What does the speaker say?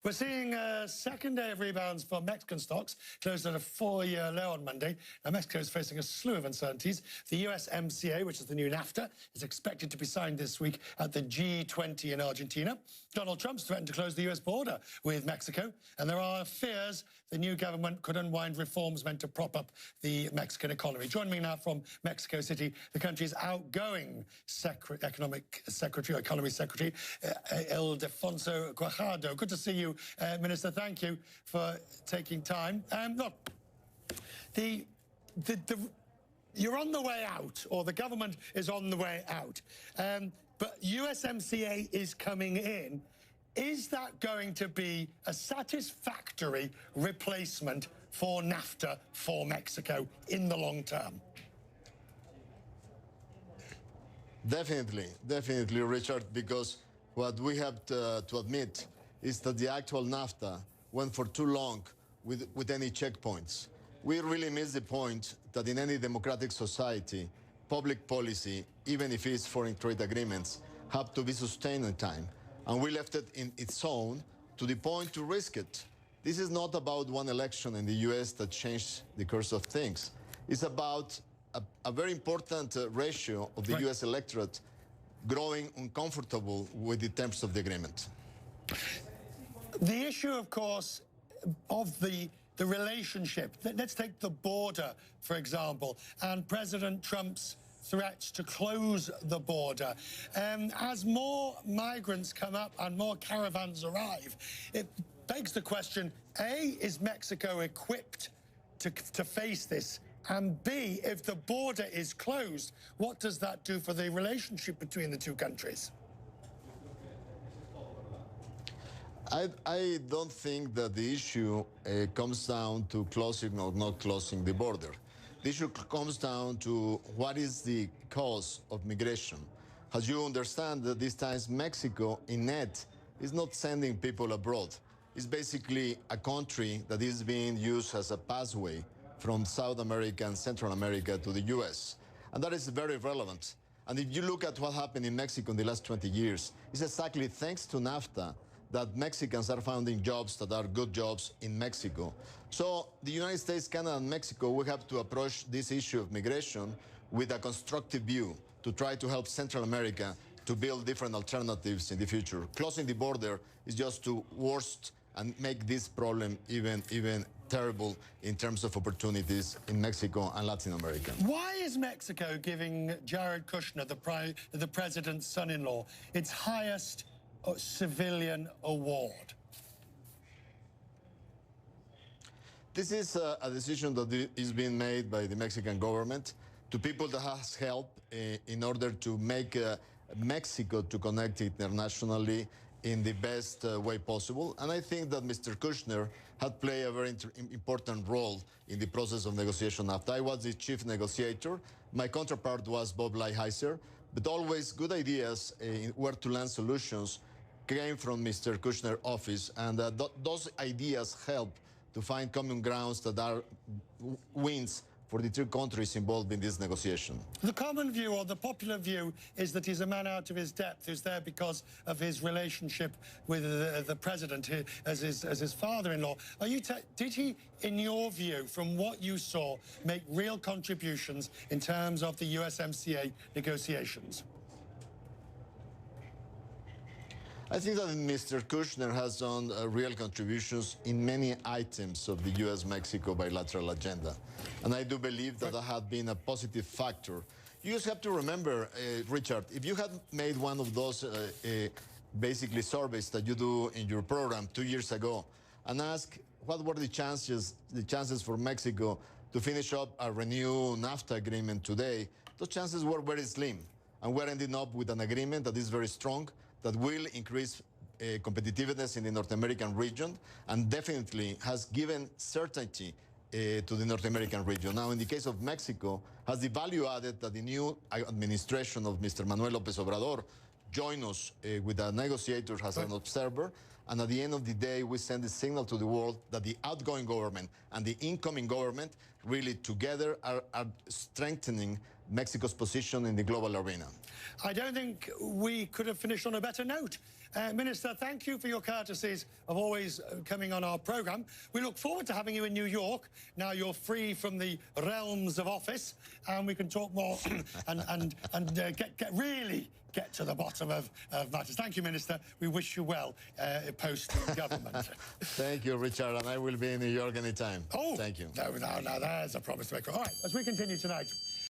We're seeing a second day of rebounds for Mexican stocks, closed at a 4-year low on Monday. Now, Mexico is facing a slew of uncertainties. The USMCA, which is the new NAFTA, is expected to be signed this week at the G20 in Argentina. Donald Trump's threatened to close the US border with Mexico, and there are fears the new government could unwind reforms meant to prop up the Mexican economy. Joining me now from Mexico City, the country's outgoing Economy Secretary, Ildefonso Guajardo. Good to see you, Minister. Thank you for taking time. Look, you're on the way out, or the government is on the way out, but USMCA is coming in. Is that going to be a satisfactory replacement for NAFTA for Mexico in the long term? Definitely, Richard, because what we have to admit is that the actual NAFTA went for too long with any checkpoints. We really missed the point that in any democratic society, public policy, even if it's foreign trade agreements, have to be sustained in time. And we left it in its own to the point to risk it. This is not about one election in the US that changed the course of things. It's about a very important ratio of the US electorate growing uncomfortable with the terms of the agreement. The issue, of course, of the relationship, let's take the border, for example, and President Trump's threats to close the border. As more migrants come up and more caravans arrive, it begs the question, A, is Mexico equipped to face this? And B, if the border is closed, what does that do for the relationship between the two countries? I don't think that the issue comes down to closing or not closing the border. The issue comes down to what is the cause of migration. As you understand, that these times Mexico, in net, is not sending people abroad. It's basically a country that is being used as a pathway from South America and Central America to the US. And that is very relevant. And if you look at what happened in Mexico in the last 20 years, it's exactly thanks to NAFTA that Mexicans are finding jobs that are good jobs in Mexico. So the United States, Canada, and Mexico, we have to approach this issue of migration with a constructive view to try to help Central America to build different alternatives in the future. Closing the border is just to worst and make this problem even terrible in terms of opportunities in Mexico and Latin America. Why is Mexico giving Jared Kushner, the president's son-in-law, its highest civilian award? This is a decision that is being made by the Mexican government to people that has helped in order to make Mexico to connect internationally in the best way possible. And I think that Mr. Kushner had played a very important role in the process of negotiation. After I was the chief negotiator, my counterpart was Bob Lighthizer, but always good ideas in where to land solutions came from Mr. Kushner's office, and those ideas help to find common grounds that are wins for the two countries involved in this negotiation. The common view, or the popular view, is that he's a man out of his depth, who's there because of his relationship with the president as his father-in-law. Did he, in your view, from what you saw, make real contributions in terms of the USMCA negotiations? I think that Mr. Kushner has done real contributions in many items of the U.S.-Mexico bilateral agenda. And I do believe that that had been a positive factor. You just have to remember, Richard, if you had made one of those basically surveys that you do in your program 2 years ago and ask what were the chances for Mexico to finish up a renewed NAFTA agreement today, those chances were very slim. And we're ending up with an agreement that is very strong, that will increase competitiveness in the North American region and definitely has given certainty to the North American region. Now, in the case of Mexico, has the value added that the new administration of Mr. Manuel López Obrador join us with a negotiator as an observer, and at the end of the day, we send a signal to the world that the outgoing government and the incoming government really together are strengthening Mexico's position in the global arena. I don't think we could have finished on a better note. Minister, thank you for your courtesies of always coming on our programme. We look forward to having you in New York. Now you're free from the realms of office, and we can talk more and really get to the bottom of matters. Thank you, Minister. We wish you well post-government. Thank you, Richard, and I will be in New York anytime. Oh, thank you. No, there's a promise to make. All right, as we continue tonight.